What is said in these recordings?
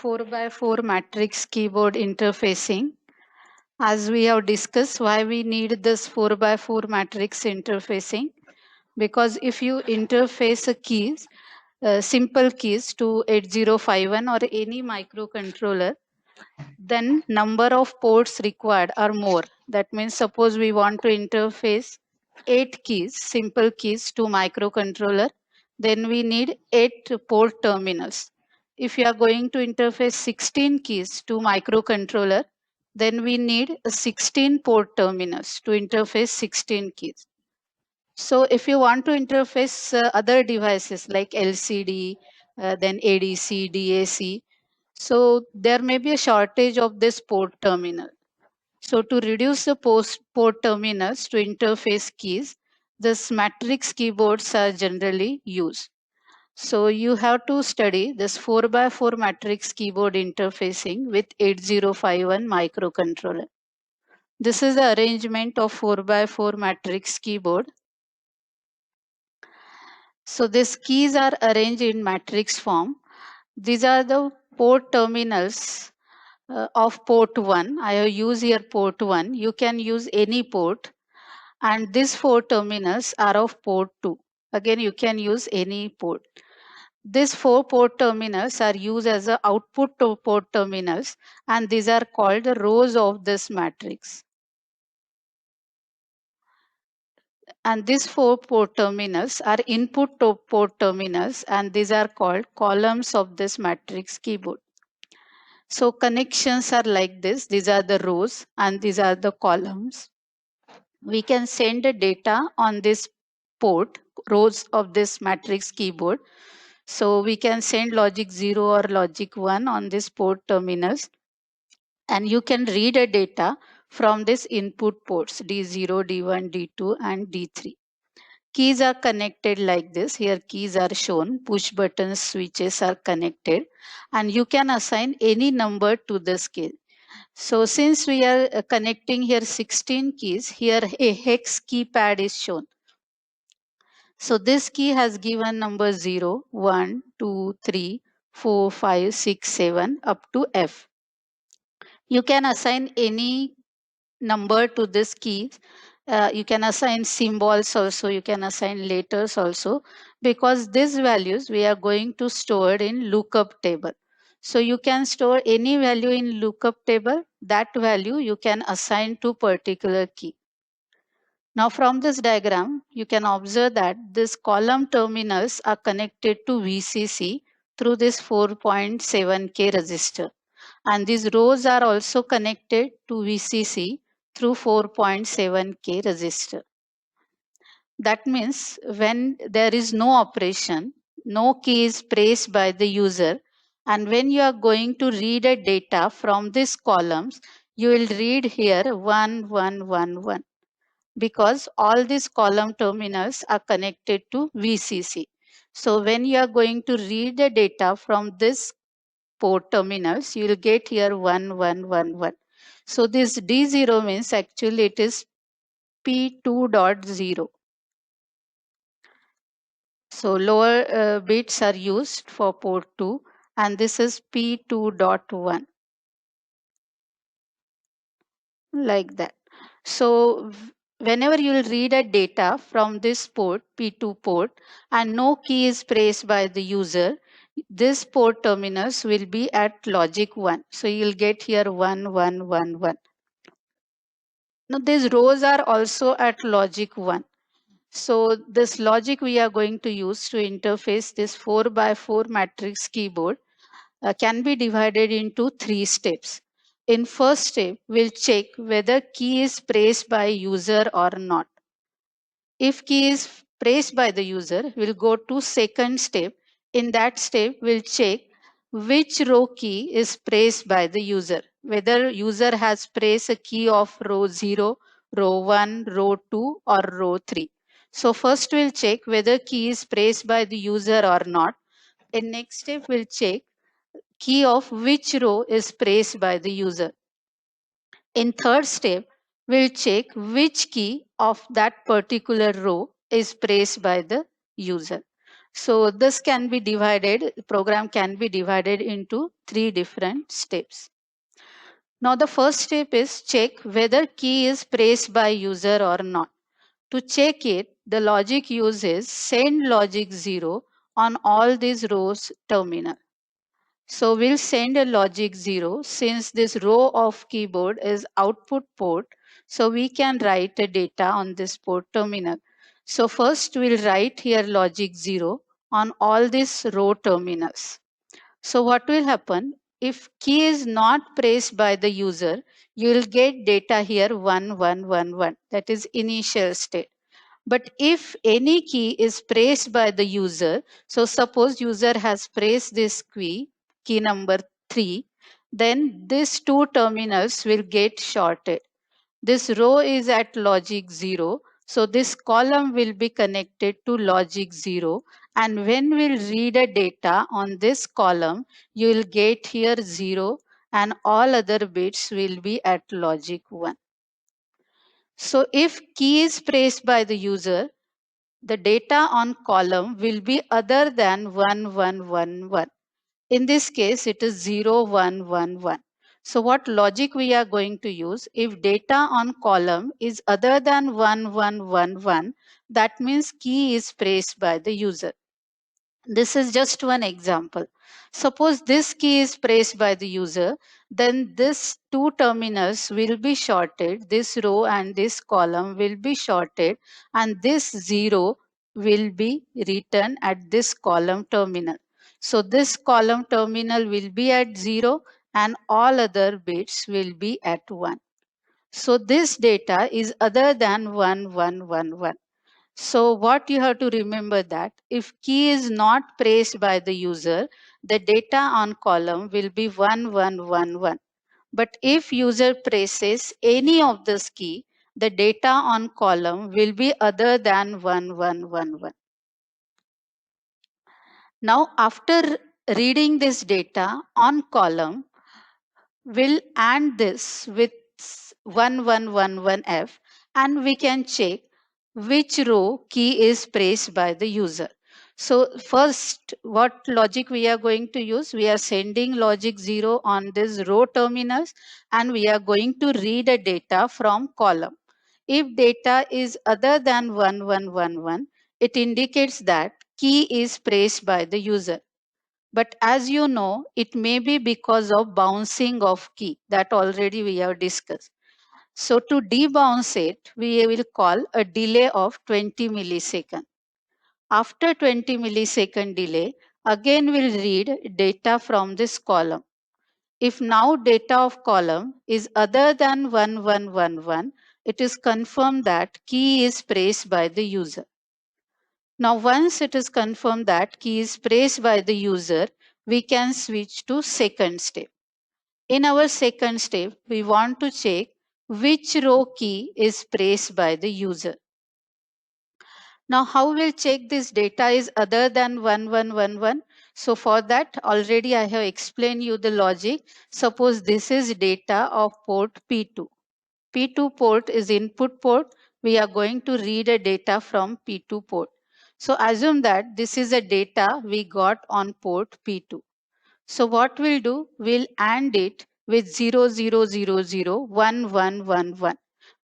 4x4 matrix keyboard interfacing. As we have discussed why we need this 4x4 matrix interfacing, because if you interface a keys, simple keys to 8051 or any microcontroller, then number of ports required are more. That means suppose we want to interface 8 keys, simple keys to microcontroller, then we need 8 port terminals. If you are going to interface 16 keys to microcontroller, then we need 16 port terminals to interface 16 keys. So if you want to interface other devices like LCD, then ADC, DAC, so there may be a shortage of this port terminal. So to reduce the port terminals to interface keys, this matrix keyboards are generally used. So you have to study this 4x4 matrix keyboard interfacing with 8051 microcontroller. This is the arrangement of 4x4 matrix keyboard. So these keys are arranged in matrix form. These are the port terminals of port 1. I have used here port 1. You can use any port. And these 4 terminals are of port 2. Again, you can use any port. These 4 port terminals are used as a output port terminals, and these are called the rows of this matrix. And these 4 port terminals are input port terminals, and these are called columns of this matrix keyboard. So connections are like this. These are the rows and these are the columns. We can send the data on this port, rows of this matrix keyboard. So we can send logic 0 or logic 1 on this port terminals. And you can read a data from this input ports D0, D1, D2 and D3. Keys are connected like this. Here keys are shown. Push buttons, switches are connected. And you can assign any number to this key. So since we are connecting here 16 keys, here a hex keypad is shown. So this key has given number 0, 1, 2, 3, 4, 5, 6, 7 up to F. You can assign any number to this key. You can assign symbols also, you can assign letters also, because these values we are going to store in lookup table. So you can store any value in lookup table, that value you can assign to particular key. Now from this diagram, you can observe that this column terminals are connected to VCC through this 4.7K resistor. And these rows are also connected to VCC through 4.7K resistor. That means when there is no operation, no key is pressed by the user, and when you are going to read a data from these columns, you will read here 1, 1, 1, 1, because all these column terminals are connected to VCC. So when you are going to read the data from this port terminals, you will get here 1, 1, 1, 1. So this D0 means actually it is P2.0. So lower bits are used for port 2 and this is P2.1, like that. So whenever you will read a data from this port, P2 port, and no key is pressed by the user, this port terminals will be at logic 1. So you'll get here 1, 1, 1, 1. Now these rows are also at logic 1. So this logic we are going to use to interface this 4x4 matrix keyboard can be divided into 3 steps. In first step, we'll check whether key is pressed by user or not. If key is pressed by the user, we'll go to second step. In that step, we'll check which row key is pressed by the user, whether user has pressed a key of row 0, row 1, row 2 or row 3. So first we'll check whether key is pressed by the user or not. In next step, we'll check key of which row is pressed by the user. In third step, we'll check which key of that particular row is pressed by the user. So this can be divided, program can be divided into 3 different steps. Now the first step is check whether key is pressed by user or not. To check it, the logic uses send logic 0 on all these rows terminal. So we'll send a logic 0 since this row of keyboard is output port. So we can write a data on this port terminal. So first we'll write here logic 0 on all these row terminals. So what will happen? If key is not pressed by the user, you will get data here 1111. That is initial state. But if any key is pressed by the user, so suppose user has pressed this key number 3, then these two terminals will get shorted. This row is at logic 0, so this column will be connected to logic 0, and when we'll read a data on this column, you will get here 0 and all other bits will be at logic 1. So if key is pressed by the user, the data on column will be other than 1111. In this case, it is 0111. So what logic we are going to use? If data on column is other than 1111, that means key is pressed by the user. This is just one example. Suppose this key is pressed by the user, then this two terminals will be shorted. This row and this column will be shorted, and this 0 will be written at this column terminal. So this column terminal will be at 0 and all other bits will be at 1. So this data is other than 1111. So what you have to remember that if key is not pressed by the user, the data on column will be 1111. But if user presses any of this key, the data on column will be other than 1111. Now after reading this data on column, we'll AND this with 1111F and we can check which row key is pressed by the user. So first, what logic we are going to use? We are sending logic 0 on this row terminals and we are going to read a data from column. If data is other than 1111, it indicates that key is pressed by the user. But as you know, it may be because of bouncing of key that already we have discussed. So to debounce it, we will call a delay of 20 milliseconds. After 20 millisecond delay, again we'll read data from this column. If now data of column is other than 1111, it is confirmed that key is pressed by the user. Now once it is confirmed that key is pressed by the user, we can switch to second step. In our second step, we want to check which row key is pressed by the user. Now how we'll check this data is other than 1111? So for that already I have explained you the logic. Suppose this is data of port P2. P2 port is input port. We are going to read a data from P2 port. So assume that this is a data we got on port P2. So what we'll do, we'll AND it with 00001111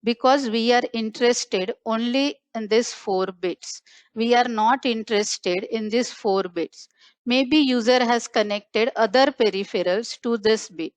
because we are interested only in this 4 bits. We are not interested in this 4 bits. Maybe user has connected other peripherals to this bit.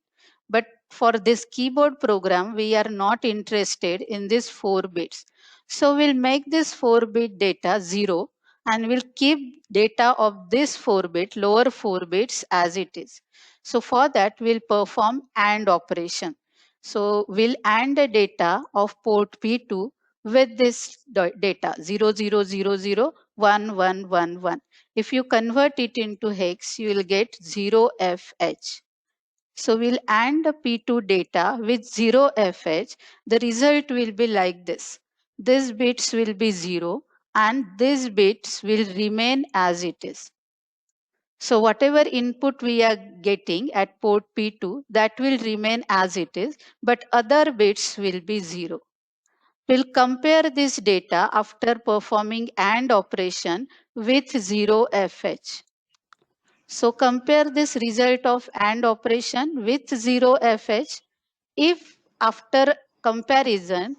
But for this keyboard program, we are not interested in this 4 bits. So we'll make this 4-bit data 0 and we'll keep data of this 4-bit, lower 4 bits as it is. So for that, we'll perform AND operation. So we'll AND the data of port P2 with this data 00001111. If you convert it into hex, you will get 0FH. So we'll AND the P2 data with 0FH. The result will be like this. These bits will be 0 and these bits will remain as it is. So whatever input we are getting at port P2, that will remain as it is, but other bits will be 0. We'll compare this data after performing AND operation with 0fh. So compare this result of AND operation with 0fh. If after comparison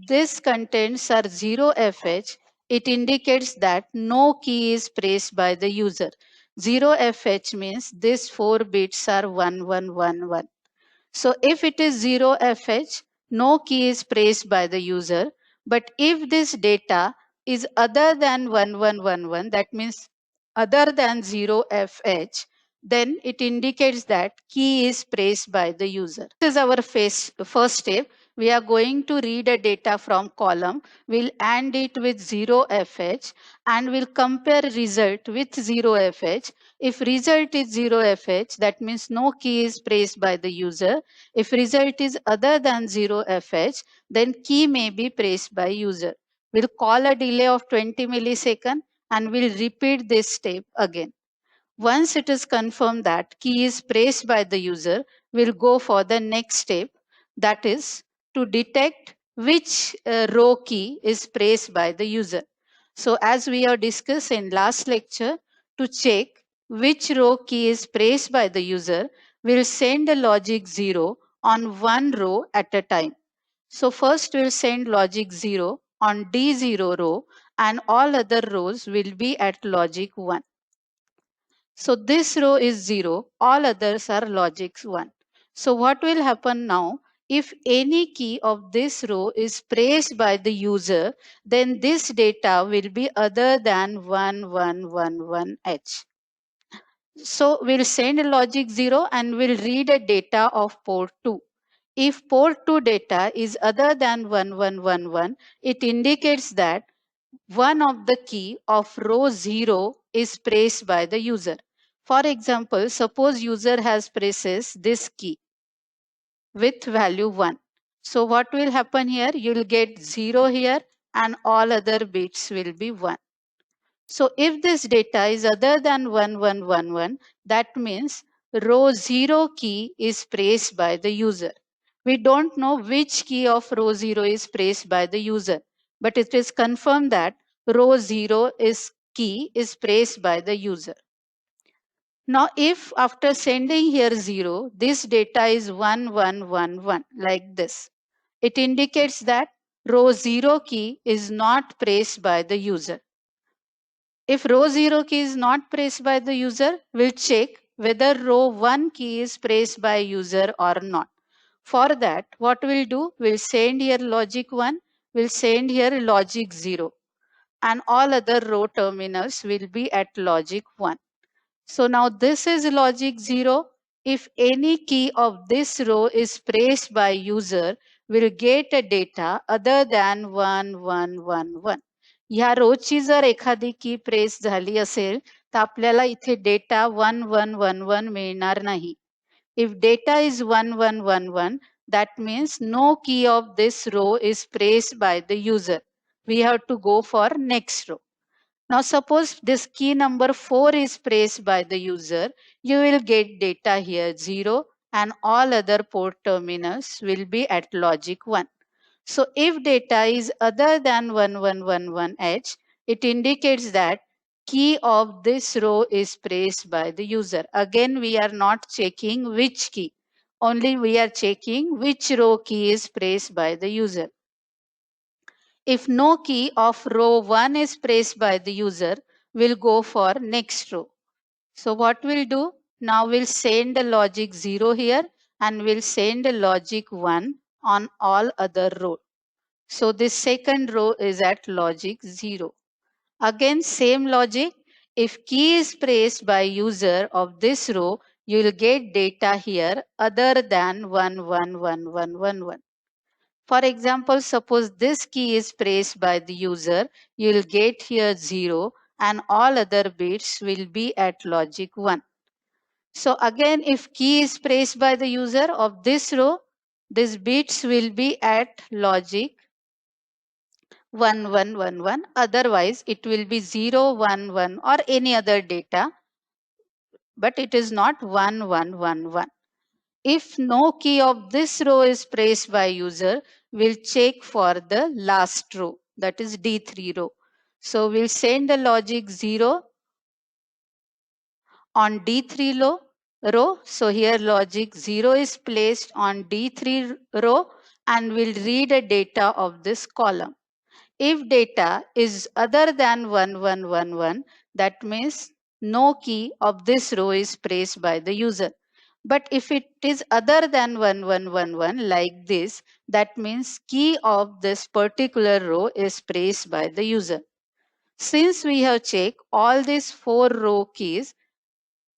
these contents are 0fh, it indicates that no key is pressed by the user. 0fh means these 4 bits are 1111. So if it is 0fh, no key is pressed by the user. But if this data is other than 1111, that means other than 0fh, then it indicates that key is pressed by the user. This is our first step. We are going to read a data from column. We'll AND it with 0fh and we'll compare result with 0fh. If result is 0fh, that means no key is pressed by the user. If result is other than 0fh, then key may be pressed by user. We'll call a delay of 20 millisecond and we'll repeat this step again. Once it is confirmed that key is pressed by the user, we'll go for the next step, that is to detect which row key is pressed by the user. So as we have discussed in last lecture, to check which row key is pressed by the user, we'll send a logic 0 on one row at a time. So first we'll send logic 0 on D0 row and all other rows will be at logic 1. So this row is 0, all others are logics 1. So what will happen now? If any key of this row is pressed by the user, then this data will be other than 1111H. So we'll send logic 0 and we'll read a data of port 2. If port 2 data is other than 1111, it indicates that one of the key of row 0 is pressed by the user. For example, suppose user has presses this key with value 1. So what will happen here? You will get 0 here and all other bits will be 1. So if this data is other than 1111, that means row 0 key is pressed by the user. We don't know which key of row 0 is pressed by the user, but it is confirmed that row 0 is key is pressed by the user. Now if after sending here 0, this data is 1111 like this, it indicates that row 0 key is not pressed by the user. If row 0 key is not pressed by the user, we'll check whether row 1 key is pressed by user or not. For that, what we'll do, we'll send here logic 1, we'll send here logic 0, and all other row terminals will be at logic 1. So now this is logic 0. If any key of this row is pressed by user, we'll get a data other than 1111. ह्या रोची जर एखादी की press झाली असेल तर आपल्याला इथे data 1111 मिळणार नाही. If data is 1111, that means no key of this row is pressed by the user. We have to go for next row. Now suppose this key number 4 is pressed by the user, you will get data here 0 and all other port terminals will be at logic 1. So if data is other than 1111H, it indicates that key of this row is pressed by the user. Again, we are not checking which key, only we are checking which row key is pressed by the user. If no key of row 1 is pressed by the user, we'll go for next row. So what we'll do? Now we'll send a logic 0 here and we'll send a logic 1 on all other row. So this second row is at logic 0. Again same logic. If key is pressed by user of this row, you will get data here other than 111111. For example, suppose this key is pressed by the user, you will get here 0 and all other bits will be at logic 1. So again, if key is pressed by the user of this row, these bits will be at logic 1111. Otherwise, it will be 0, 1, 1 or any other data, but it is not 1, 1, 1, 1. If no key of this row is pressed by user, we'll check for the last row, that is D3 row. So we'll send the logic 0 on D3 row. So here logic 0 is placed on D3 row and will read a data of this column. If data is other than 1111, that means no key of this row is pressed by the user. But if it is other than 1111 like this, that means key of this particular row is pressed by the user. Since we have checked all these 4 row keys,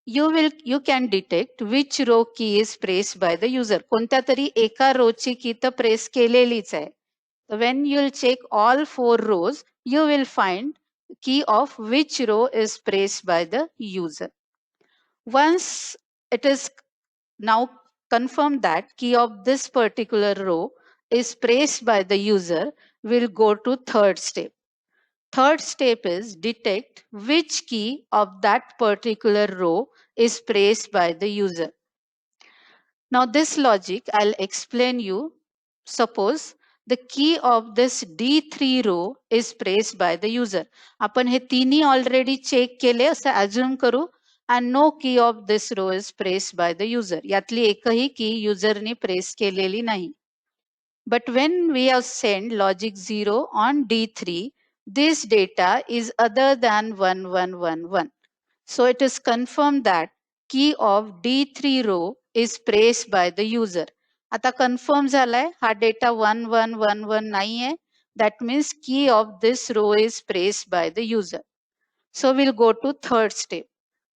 you can detect which row key is pressed by the user. कोणत्या तरी एका row ची key तर press केलेलीच आहे. So when you'll check all 4 rows, you will find key of which row is pressed by the user. Once it is now confirmed that key of this particular row is pressed by the user, we'll go to third step. Third step is detect which key of that particular row is pressed by the user. Now this logic I'll explain you. Suppose the key of this D3 row is pressed by the user. आपण हे तिन्ही already check केले असं assume करू and no key of this row is pressed by the user. यातली एकही key user ने press केलेली नाही. But when we have sent logic 0 on D3, this data is other than 1111. So it is confirmed that key of D3 row is pressed by the user. आता confirm झालाय हा data 1111 नाहीये. That means key of this row is pressed by the user. So we'll go to third step.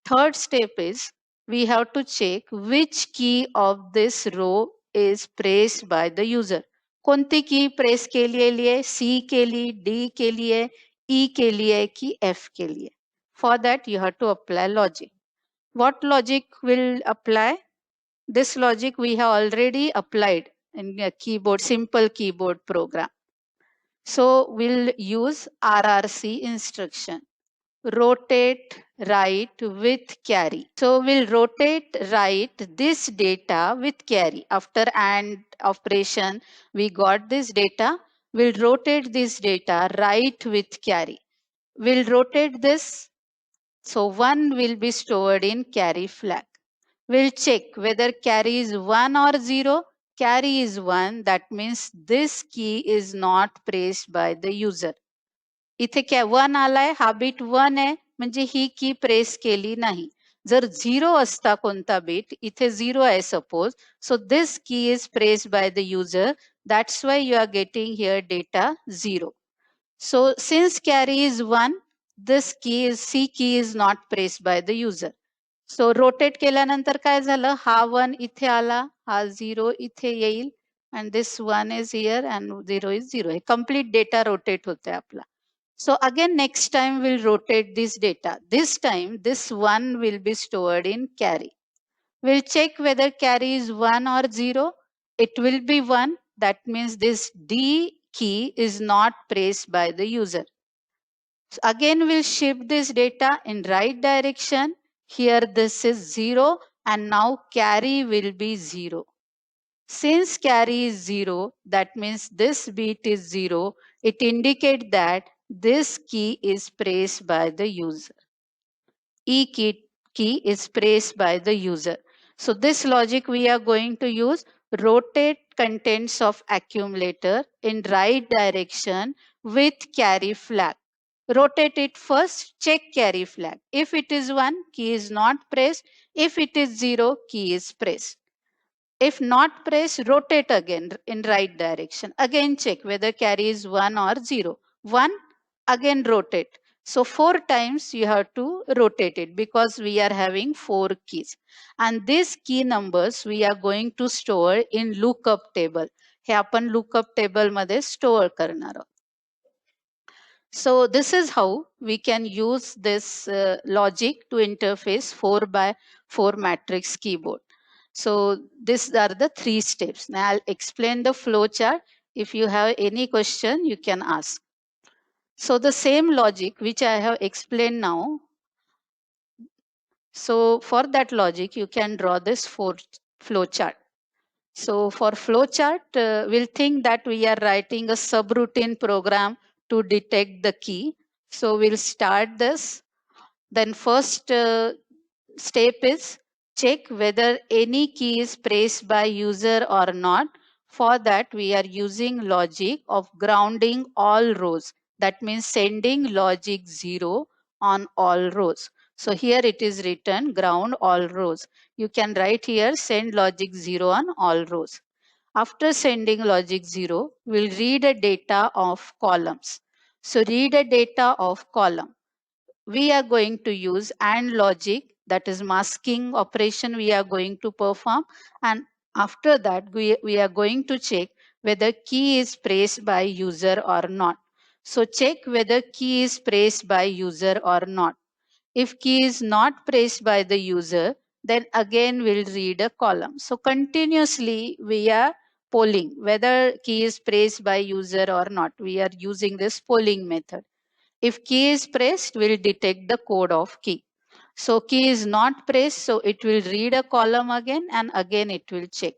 Third step is we have to check which key of this row is pressed by the user. कोणती की press केलेली आहे? C केली, D केली आहे, E केली आहे की F केली आहे? For that you have to apply logic. What logic will apply? This logic we have already applied in a keyboard, simple keyboard program. So we'll use RRC instruction. Rotate right with carry. So we'll rotate right this data with carry. After AND operation, we got this data. We'll rotate this data right with carry. We'll rotate this. So 1 will be stored in carry flag. We'll check whether carry is 1 or 0. Carry is 1. That means this key is not pressed by the user. इथे काय 1 आलाय हा beat 1 आहे म्हणजे ही की press केली नाही. जर 0 असता कोणता बीट इथे 0 आहे suppose so this key is pressed by the user that's why you are getting here data 0. So since carry is 1 this key is C key is not pressed by the user. So rotate केल्यानंतर काय झालं हा 1 इथे आला हा 0 इथे येईल and this 1 is here and 0 is 0. हे कम्प्लीट डेटा रोटेट होते आपला. So again next time we'll rotate this data. This time this 1 will be stored in carry. We'll check whether carry is 1 or 0. It will be 1. That means this D key is not pressed by the user. So again we'll shift this data in right direction. Here this is 0 and now carry will be 0. Since carry is 0, that means this bit is 0. It indicates that this key is pressed by the user. Key is pressed by the user. So this logic we are going to use. Rotate contents of accumulator in right direction with carry flag. Rotate it first, check carry flag. If it is 1, key is not pressed. If it is 0, key is pressed. If not pressed, rotate again in right direction. Again check whether carry is 1 or 0. 1, again rotate. So 4 times you have to rotate it because we are having 4 keys. And these key numbers we are going to store in lookup table. हे आपण lookup table मध्ये store करणार आहोत. So this is how we can use this logic to interface 4 by 4 matrix keyboard. So these are the 3 steps. Now I'll explain the flow chart. If you have any question, you can ask. So the same logic which I have explained now. So for that logic, you can draw this flow chart. So for flow chart, we'll think that we are writing a subroutine program to detect the key. So we'll start this. Then first step is check whether any key is pressed by user or not. For that, we are using logic of grounding all rows. That means sending logic 0 on all rows. So here it is written ground all rows. You can write here send logic 0 on all rows. After sending logic 0, we'll read a data of columns. So read a data of column. We are going to use AND logic, that is masking operation we are going to perform, and after that we are going to check whether key is pressed by user or not. So check whether key is pressed by user or not. If key is not pressed by the user, then again we'll read a column. So continuously we are polling whether key is pressed by user or not. We are using this polling method. If key is pressed, we'll detect the code of key. So key is not pressed, so it will read a column again and again it will check.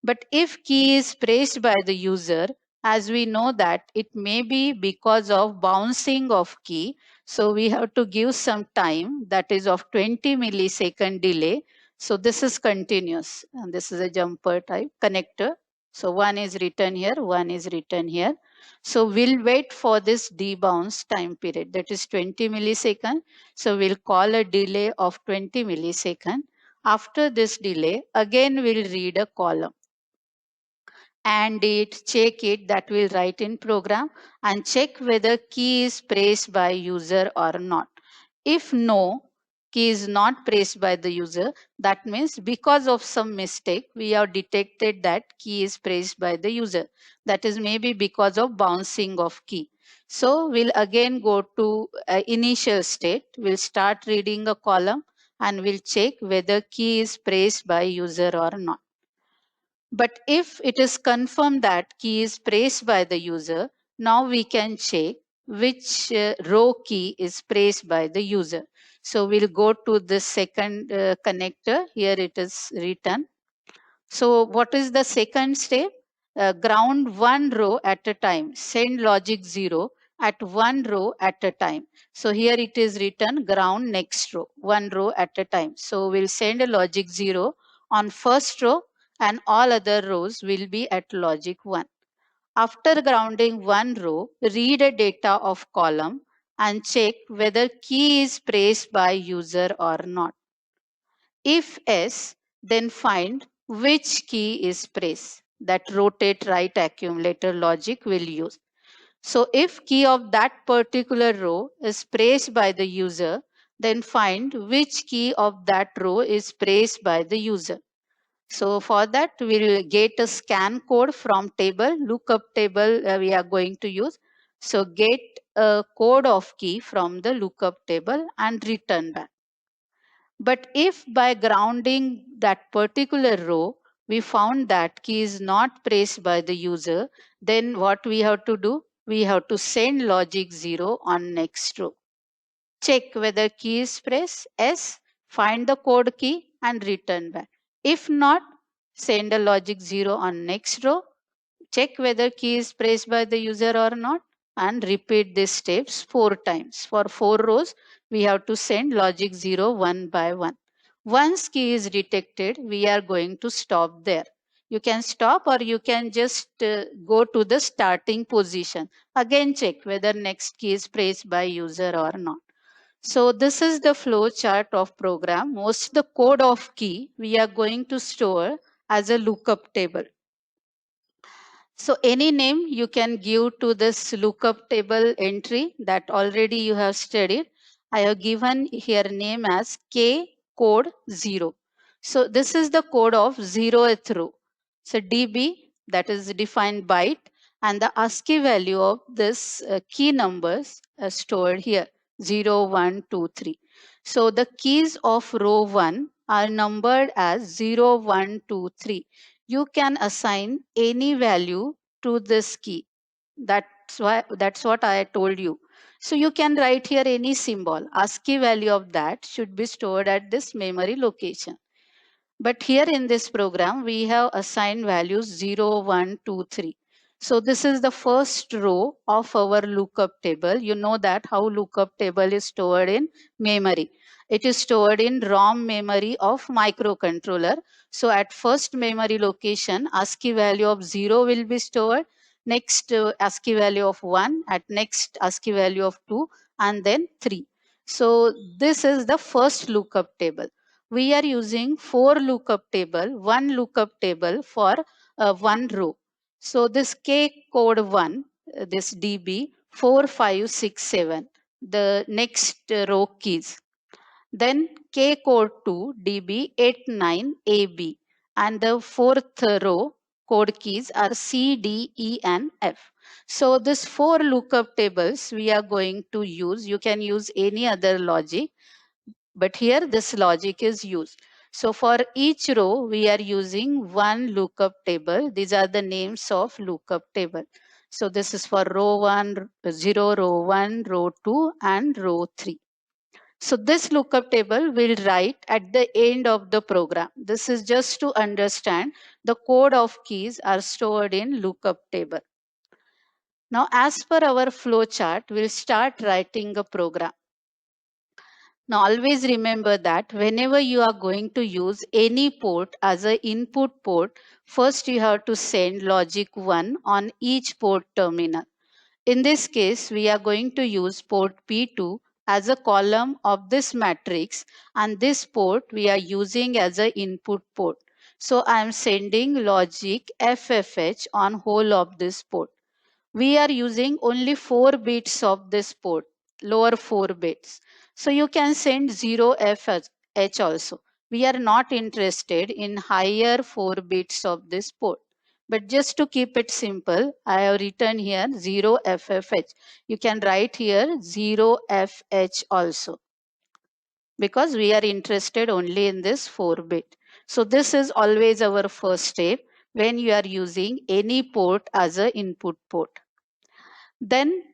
But if key is pressed by the user, as we know that it may be because of bouncing of key, so we have to give some time, that is of 20 millisecond delay. So this is continuous and this is a jumper type connector. So one is written here, one is written here. So we'll wait for this debounce time period, that is 20 millisecond. So we'll call a delay of 20 millisecond. After this delay, again we'll read a column and it, check it, that will write in program, and check whether key is pressed by user or not. If no, key is not pressed by the user, that means because of some mistake, we have detected that key is pressed by the user. That is maybe because of bouncing of key. So we'll again go to initial state. We'll start reading a column and we'll check whether key is pressed by user or not. But if it is confirmed that key is pressed by the user, now we can check which row key is pressed by the user. So we'll go to the second connector. Here it is written. So what is the second step? Ground one row at a time. Send logic 0 at one row at a time. So here it is written ground next row, one row at a time. So we'll send a logic 0 on first row and all other rows will be at logic 1. After grounding one row, read a data of column and check whether key is pressed by user or not. If yes, then find which key is pressed. That rotate right accumulator logic will use. So if key of that particular row is pressed by the user, then find which key of that row is pressed by the user. So for that, we'll get a scan code from table, lookup table we are going to use. So get a code of key from the lookup table and return back. But if by grounding that particular row, we found that key is not pressed by the user, then what we have to do? We have to send logic 0 on next row. Check whether key is pressed. Yes, find the code key and return back. If not, send a logic 0 on next row. Check whether key is pressed by the user or not and repeat these steps 4 times. For 4 rows, we have to send logic 0 one by one. Once key is detected, we are going to stop there. You can stop or you can just go to the starting position. Again check whether next key is pressed by user or not. So this is the flow chart of program. Most the code of key we are going to store as a lookup table. So any name you can give to this lookup table entry that already you have studied. I have given here name as K code 0. So this is the code of 0th row. So DB, that is defined byte, and the ASCII value of this key numbers are stored here 0, 1, 2, 3. So the keys of row 1 are numbered as 0, 1, 2, 3. You can assign any value to this key. That's what I told you. So you can write here any symbol. ASCII value of that should be stored at this memory location. But here in this program, we have assigned values 0, 1, 2, 3. So this is the first row of our lookup table. You know that how lookup table is stored in memory. It is stored in ROM memory of microcontroller. So at first memory location, ASCII value of 0 will be stored. Next ASCII value of 1, at next ASCII value of 2, and then 3. So this is the first lookup table. We are using 4 lookup table, 1 lookup table for one row. So this K code 1, this DB 4567, the next row keys. Then K code 2, DB 89AB, and the fourth row code keys are C, D, E, and F. So this 4 lookup tables we are going to use. You can use any other logic, but here this logic is used. So for each row, we are using one lookup table. These are the names of lookup table. So this is for row 1, 0, row 1, row 2, and row 3. So this lookup table will write at the end of the program. This is just to understand the code of keys are stored in lookup table. Now, as per our flow chart, we'll start writing a program. Now always remember that whenever you are going to use any port as an input port, first you have to send logic 1 on each port terminal. In this case, we are going to use port P2 as a column of this matrix, and this port we are using as an input port. So I am sending logic FFH on whole of this port. We are using only 4 bits of this port, lower 4 bits. So you can send 0FH also. We are not interested in higher 4 bits of this port. But just to keep it simple, I have written here 0FFH. You can write here 0FH also, because we are interested only in this 4 bit. So this is always our first step when you are using any port as an input port. Then,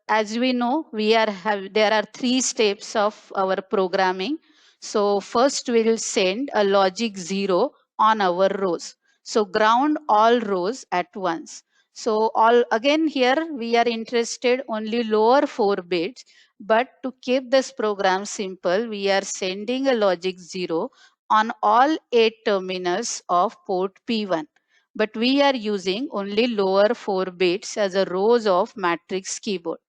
as we know, there are 3 steps of our programming. So first we will send a logic 0 on our rows. So ground all rows at once. So all again here we are interested only lower 4 bits, but to keep this program simple, we are sending a logic 0 on all 8 terminals of port P1, but we are using only lower 4 bits as a rows of matrix keyboard.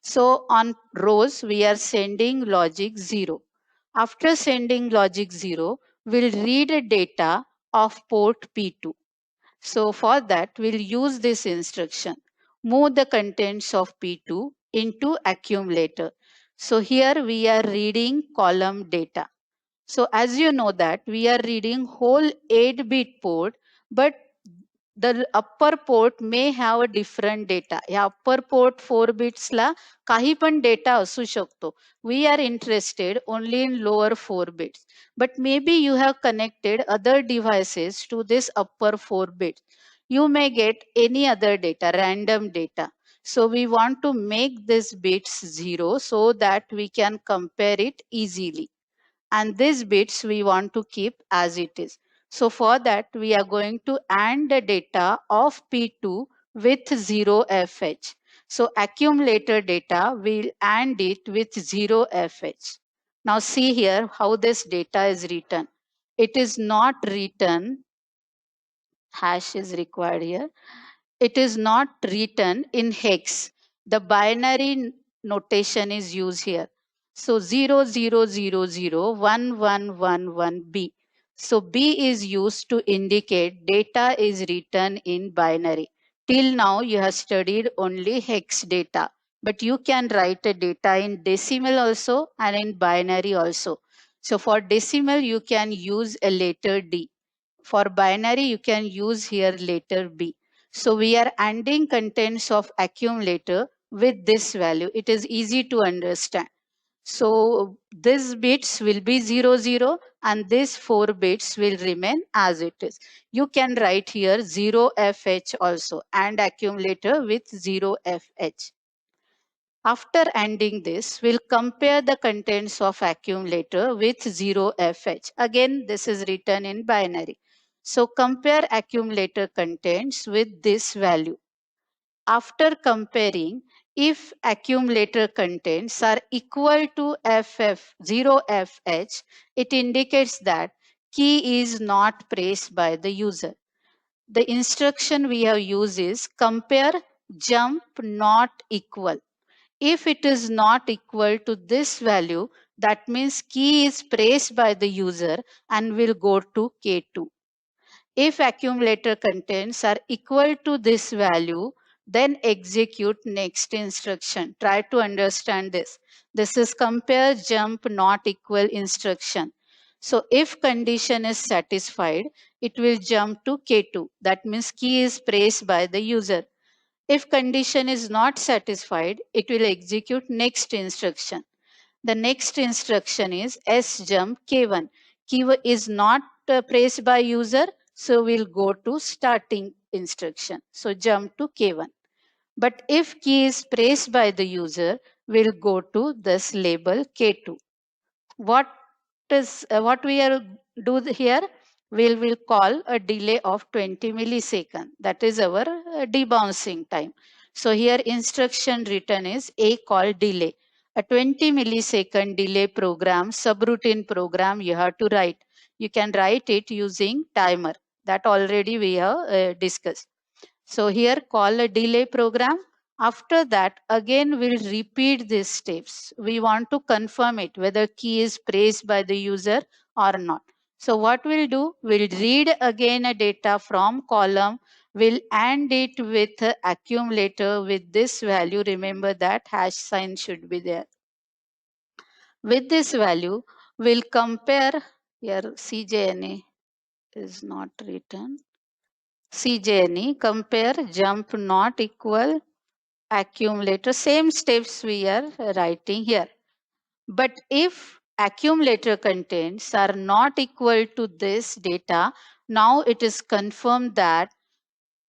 So on rows, we are sending logic 0. After sending logic 0, we'll read data of port P2. So for that, we'll use this instruction. Move the contents of P2 into accumulator. So here we are reading column data. So as you know that we are reading whole 8-bit port, but the upper port may have a different data. या upper port 4 bits ला काही पण data असू शकतो. We are interested only in lower 4 bits. But maybe you have connected other devices to this upper 4 bits. You may get any other data, random data. So we want to make this bits 0 so that we can compare it easily, and these bits we want to keep as it is. So for that we are going to AND the data of P2 with 0FH. So accumulator data we'll AND it with 0FH. Now see here how this data is written. It is not written, hash is required here. It is not written in hex. The binary notation is used here. So 00001111B. So B is used to indicate data is written in binary. Till now you have studied only hex data, but you can write a data in decimal also and in binary also. So for decimal you can use a letter D. For binary you can use here letter B. So we are ANDing contents of accumulator with this value. It is easy to understand. So these bits will be 00 and these 4 bits will remain as it is. You can write here 0FH also, and accumulator with 0FH. After ANDing this, we'll compare the contents of accumulator with 0FH. Again, this is written in binary. So compare accumulator contents with this value. After comparing, if accumulator contents are equal to FF 0FH, it indicates that key is not pressed by the user. The instruction we have used is compare jump not equal. If it is not equal to this value, that means key is pressed by the user and will go to K2. If accumulator contents are equal to this value, then execute next instruction. Try to understand this. This is compare jump not equal instruction. So if condition is satisfied, it will jump to K2. That means key is pressed by the user. If condition is not satisfied, it will execute next instruction. The next instruction is sjump k1. Key is not pressed by user, so we'll go to starting instruction. So jump to k1. But if key is pressed by the user, we'll go to this label k2. What we are do here? We'll call a delay of 20 millisecond. That is our debouncing time. So here instruction written is a call delay. A 20 millisecond delay program, subroutine program you have to write. You can write it using timer. That already we have discussed. So here call a delay program. After that, again we'll repeat these steps. We want to confirm it whether key is pressed by the user or not. So what we'll do, we'll read again a data from column, we'll AND it with accumulator with this value. Remember that hash sign should be there. With this value, we'll compare, here CJNA is not written. CJNE, compare jump not equal accumulator, same steps we are writing here. But if accumulator contents are not equal to this data, now it is confirmed that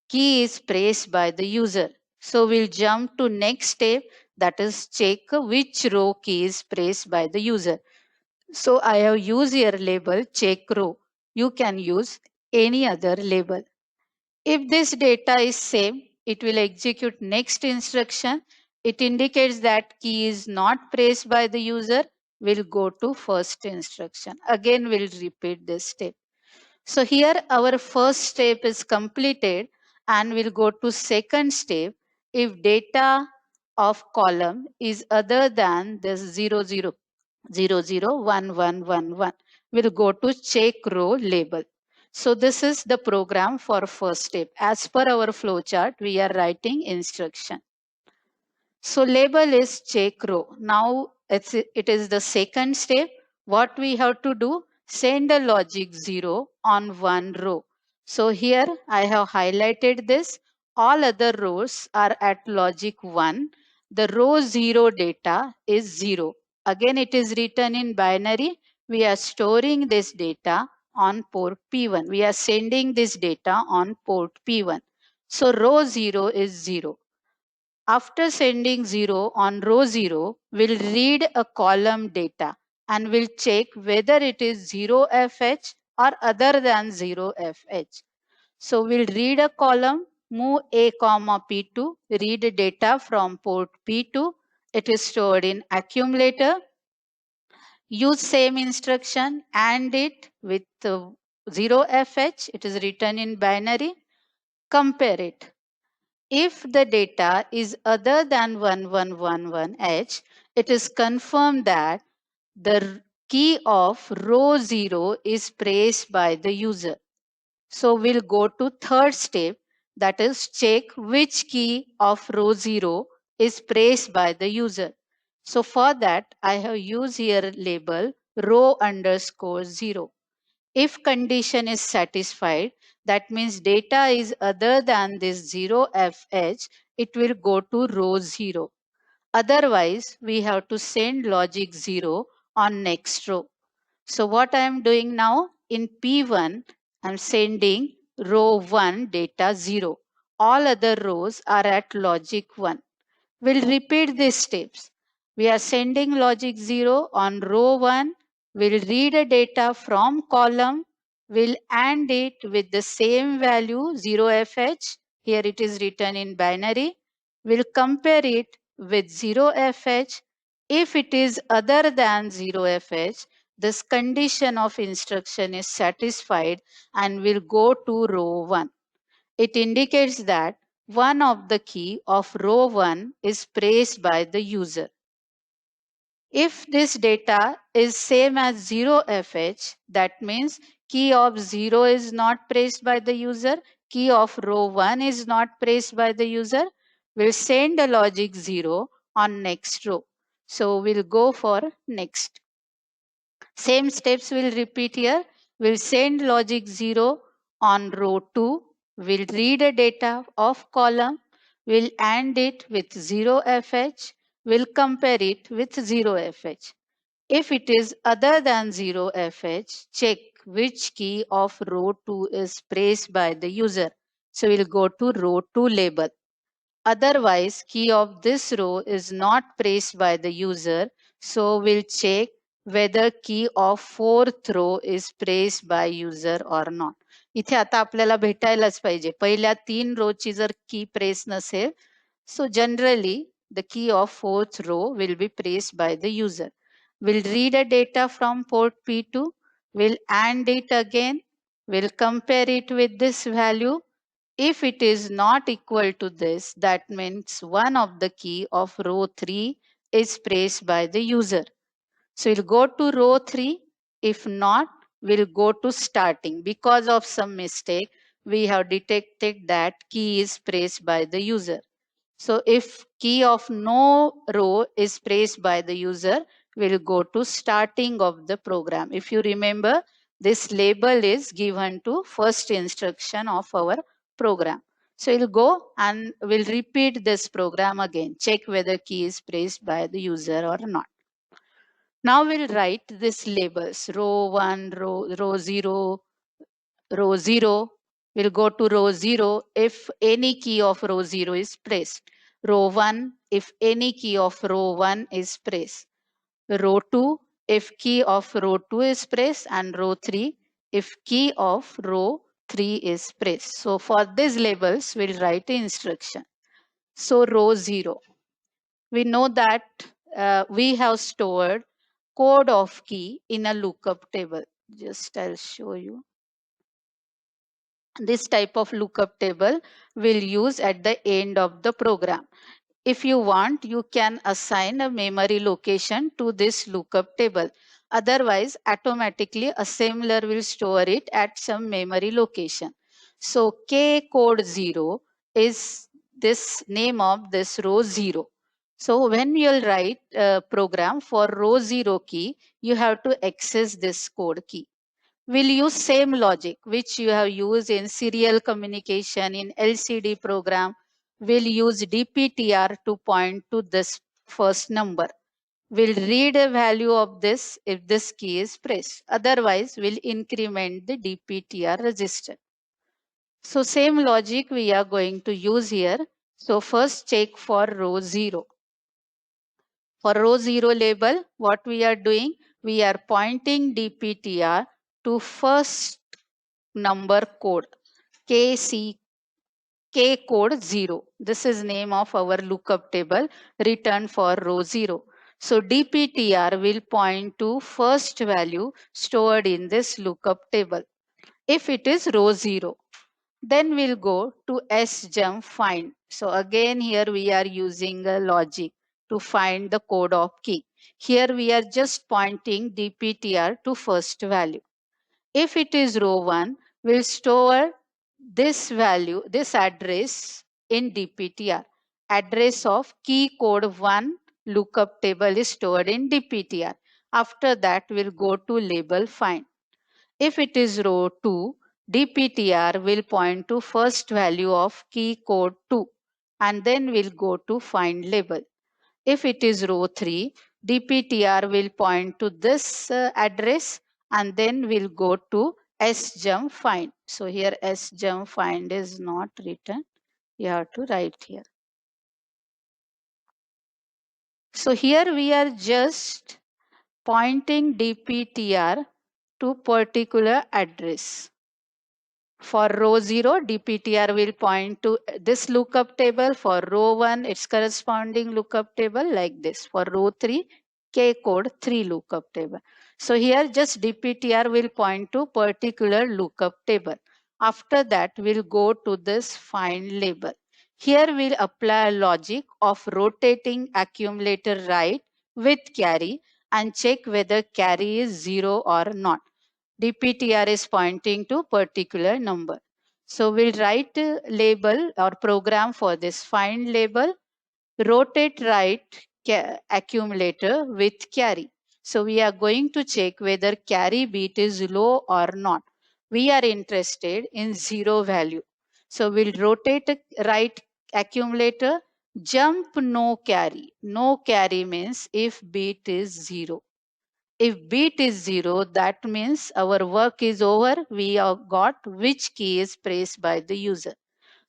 key is pressed by the user. So we'll jump to next step, that is check which row key is pressed by the user. So I have used here label check row. You can use any other label. If this data is same, it will execute next instruction. It indicates that key is not pressed by the user. We'll go to first instruction. Again, we'll repeat this step. So here our first step is completed and we'll go to second step. If data of column is other than this 001111, we'll go to check row label. So this is the program for first step. As per our flowchart, we are writing instruction. So label is check row. Now it is the second step. What we have to do? Send a logic 0 on one row. So here I have highlighted this. All other rows are at logic 1. The row 0 data is 0. Again it is written in binary. We are storing this data on port P1. We are sending this data on port P1. So row 0 is 0. After sending 0 on row 0, we'll read a column data and we'll check whether it is 0FH or other than 0FH. So we'll read a column, move A comma P2, read data from port P2. It is stored in accumulator. Use same instruction and it with 0FH. It is written in binary. Compare it. If the data is other than 1111H, it is confirmed that the key of row 0 is pressed by the user. So we'll go to third step, that is check which key of row 0 is pressed by the user. So for that, I have used here label row underscore 0. If condition is satisfied, that means data is other than this 0FH, it will go to row 0. Otherwise, we have to send logic 0 on next row. So what I am doing now, in P1, I am sending row 1 data 0. All other rows are at logic 1. We'll repeat these steps. We are sending logic 0 on row 1. We'll read a data from column. We'll AND it with the same value 0fh. Here it is written in binary. We'll compare it with 0fh. If it is other than 0fh, this condition of instruction is satisfied and will go to row 1. It indicates that one of the key of row 1 is pressed by the user. If this data is same as 0fh, that means key of 0 is not pressed by the user, key of row 1 is not pressed by the user, we'll send a logic 0 on next row. So we'll go for next. Same steps will repeat here. We'll send logic 0 on row 2. We'll read a data of column. We'll AND it with 0fh. We'll compare it with 0fh. If it is other than 0fh, check which key of row 2 is pressed by the user. So we'll go to row 2 label. Otherwise, key of this row is not pressed by the user. So we'll check whether key of fourth row is pressed by user or not. इथे आता आपल्याला भेटायलाच पाहिजे. पहिल्या 3 रोची जर की press नसेल, so generally the key of fourth row will be pressed by the user. We'll read a data from port P2. We'll AND it again. We'll compare it with this value. If it is not equal to this, that means one of the key of row 3 is pressed by the user. So we'll go to row 3. If not, we'll go to starting. Because of some mistake, we have detected that key is pressed by the user. So if key of no row is pressed by the user, we'll go to starting of the program. If you remember, this label is given to first instruction of our program. So we'll go and we'll repeat this program again. Check whether key is pressed by the user or not. Now we'll write this labels row 1, row 0, row 0. We'll go to row 0 if any key of row 0 is pressed. Row 1 if any key of row 1 is pressed. Row 2 if key of row 2 is pressed, and row 3 if key of row 3 is pressed. So for these labels, we'll write the instruction. So row 0. We know that we have stored code of key in a lookup table. Just I'll show you. This type of lookup table we'll use at the end of the program. If you want, you can assign a memory location to this lookup table. Otherwise, automatically assembler will store it at some memory location. So k code 0 is this name of this row 0. So when you'll write a program for row 0 key, you have to access this code key. We'll use same logic which you have used in serial communication in LCD program. We'll use DPTR to point to this first number. We'll read a value of this if this key is pressed. Otherwise, we'll increment the DPTR register. So same logic we are going to use here. So first check for row 0. For row 0 label, what we are doing, we are pointing DPTR to first number code KC K code 0. This is name of our lookup table written for row 0. So DPTR will point to first value stored in this lookup table. If it is row 0, then we'll go to sjump find. So again here we are using a logic to find the code of key. Here we are just pointing DPTR to first value. If it is row 1, we'll store this value, this address in DPTR. Address of key code 1 lookup table is stored in DPTR. After that, we'll go to label find. If it is row 2, DPTR will point to first value of key code 2, and then we'll go to find label. If it is row 3, DPTR will point to this address, and then we'll go to sjump find. So here sjump find is not written. You have to write here. So here we are just pointing DPTR to particular address. For row 0, dptr will point to this lookup table. For row 1, its corresponding lookup table like this. For row 3, k code 3 lookup table. So here just dptr will point to particular lookup table. After that, we'll go to this find label. Here we'll apply a logic of rotating accumulator right with carry and check whether carry is 0 or not. dptr is pointing to particular number. So we'll write a label or program for this find label, rotate right accumulator with carry. So we are going to check whether carry bit is low or not. We are interested in 0 value. So we'll rotate right accumulator, jump no carry. No carry means if bit is 0. If bit is 0, that means our work is over. We have got which key is pressed by the user.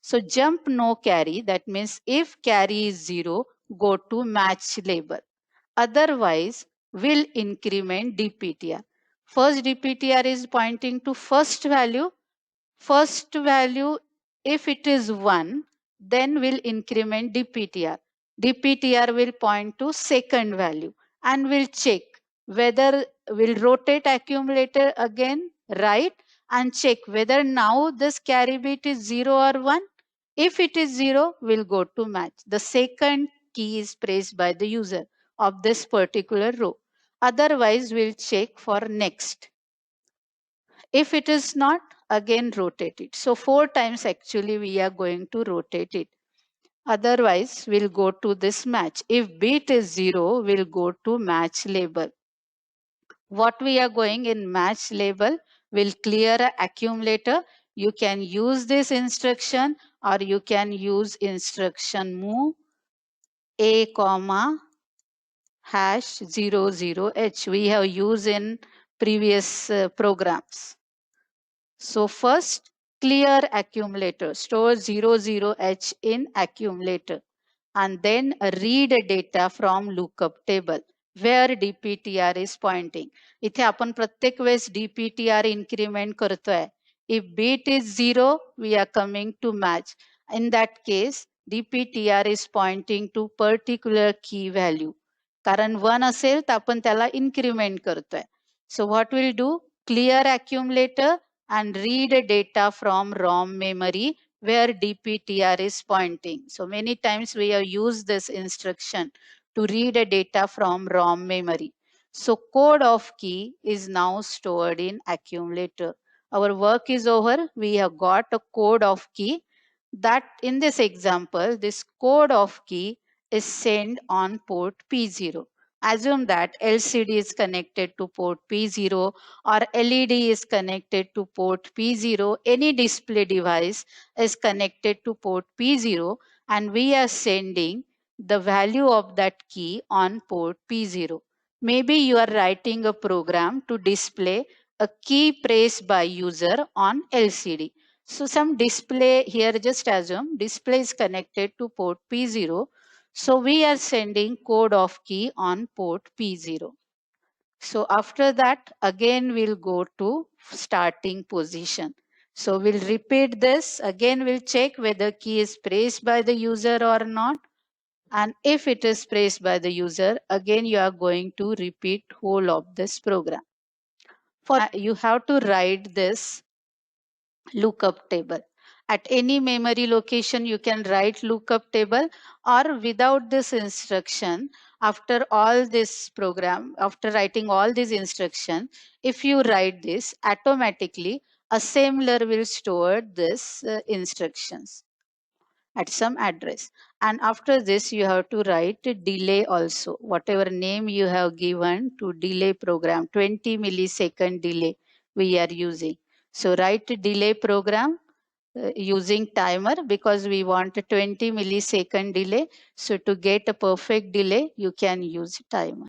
So jump no carry, that means if carry is 0, go to match label. Otherwise, will increment dptr. First dptr is pointing to first value. First value, if it is 1, then will increment dptr. dptr will point to second value and will check whether will rotate accumulator again right and check whether now this carry bit is 0 or 1. If it is 0, we'll go to match. The second key is pressed by the user of this particular row. Otherwise, we'll check for next. If it is not, again rotate it. So 4 times actually we are going to rotate it. Otherwise, we'll go to this match. If bit is 0, we'll go to match label. What we are going in match label will clear a accumulator. You can use this instruction or you can use instruction move a comma hash 00h. We have used in previous programs. So first, clear accumulator, store 00h in accumulator, and then read data from lookup table where dptr is pointing. इथे आपण प्रत्येक वेळेस dptr increment करतोय. If bit is 0, we are coming to match. In that case, dptr is pointing to particular key value. कारण 1 असेल तर आपण त्याला increment करतोय. So what we'll do? Clear accumulator and read data from ROM memory where dptr is pointing. So many times we have used this instruction to read data from ROM memory. So code of key is now stored in accumulator. Our work is over. We have got a code of key that in this example, this code of key is sent on port P0. Assume that LCD is connected to port P0 or LED is connected to port P0. Any display device is connected to port P0 and we are sending the value of that key on port P0. Maybe you are writing a program to display a key pressed by user on LCD. So some display here, just assume display is connected to port P0. So we are sending code of key on port P0. So after that, again we'll go to starting position. So we'll repeat this. Again, we'll check whether key is pressed by the user or not. And if it is pressed by the user, again you are going to repeat whole of this program. For you have to write this lookup table. At any memory location, you can write lookup table, or without this instruction, after all this program, after writing all these instruction, if you write this, automatically assembler will store this instructions at some address. And after this, you have to write delay also, whatever name you have given to delay program, 20 millisecond delay we are using. So write delay program using timer because we want a 20 millisecond delay. So to get a perfect delay, you can use timer.